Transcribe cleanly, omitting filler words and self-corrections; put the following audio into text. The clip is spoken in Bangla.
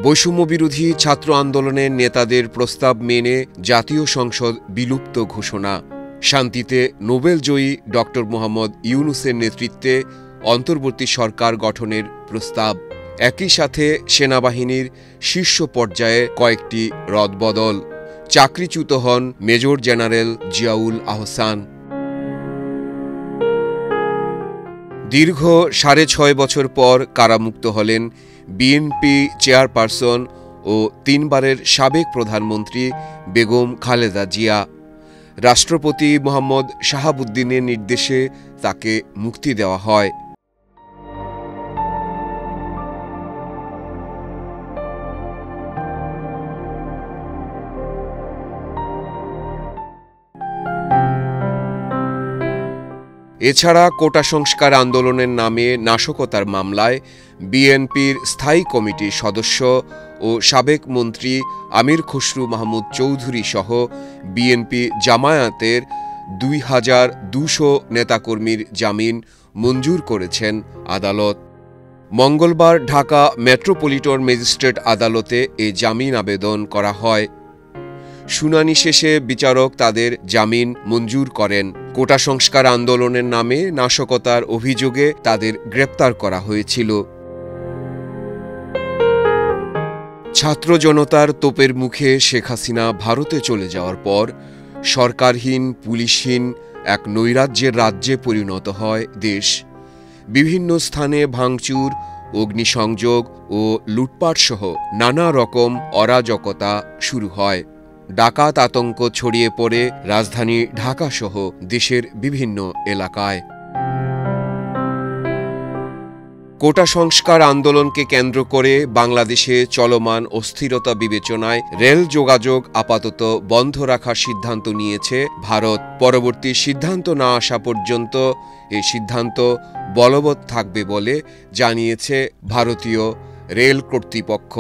বৈষম্যবিরোধী ছাত্র আন্দোলনের নেতাদের প্রস্তাব মেনে জাতীয় সংসদ বিলুপ্ত ঘোষণা। শান্তিতে নোবেলজয়ী ড. মোহাম্মদ ইউনূসের নেতৃত্বে অন্তর্বর্তী সরকার গঠনের প্রস্তাব। একই সাথে সেনাবাহিনীর শীর্ষ পর্যায়ে কয়েকটি রদবদল। চাকরিচ্যুত হন মেজর জেনারেল জিয়াউল আহসান। দীর্ঘ ৬.৫ বছর পর কারামুক্ত হলেন বিএনপি চেয়ারপারসন ও ৩ বারের সাবেক প্রধানমন্ত্রী বেগম খালেদা জিয়া। রাষ্ট্রপতি মোহাম্মদ শাহাবুদ্দিনের নির্দেশে তাকে মুক্তি দেওয়া হয়। এছাড়া কোটা সংস্কার আন্দোলনের নামে নাশকতার মামলায় বিএনপির স্থায়ী কমিটির সদস্য ও সাবেক মন্ত্রী আমির খসরু মাহমুদ চৌধুরী সহ বিএনপি জামায়াতের ২,২০০ নেতাকর্মীর জামিন মঞ্জুর করেছেন আদালত। মঙ্গলবার ঢাকা মেট্রোপলিটন ম্যাজিস্ট্রেট আদালতে এ জামিন আবেদন করা হয়। শুনানি শেষে বিচারক তাদের জামিন মঞ্জুর করেন। কোটা সংস্কার আন্দোলনের নামে নাশকতার অভিযোগে তাদের গ্রেপ্তার করা হয়েছিল। ছাত্র জনতার তোপের মুখে শেখ হাসিনা ভারতে চলে যাওয়ার পর সরকারহীন, পুলিশহীন এক নৈরাজ্যের রাজ্যে পরিণত হয় দেশ। বিভিন্ন স্থানে ভাঙচুর, অগ্নিসংযোগ ও লুটপাটসহ নানা রকম অরাজকতা শুরু হয়। ডাকাত আতঙ্ক ছড়িয়ে পড়ে রাজধানী ঢাকাসহ দেশের বিভিন্ন এলাকায়। কোটা সংস্কার আন্দোলনকে কেন্দ্র করে বাংলাদেশে চলমান অস্থিরতা বিবেচনায় রেল যোগাযোগ আপাতত বন্ধ রাখার সিদ্ধান্ত নিয়েছে ভারত। পরবর্তী সিদ্ধান্ত না আসা পর্যন্ত এই সিদ্ধান্ত বলবৎ থাকবে বলে জানিয়েছে ভারতীয় রেল কর্তৃপক্ষ।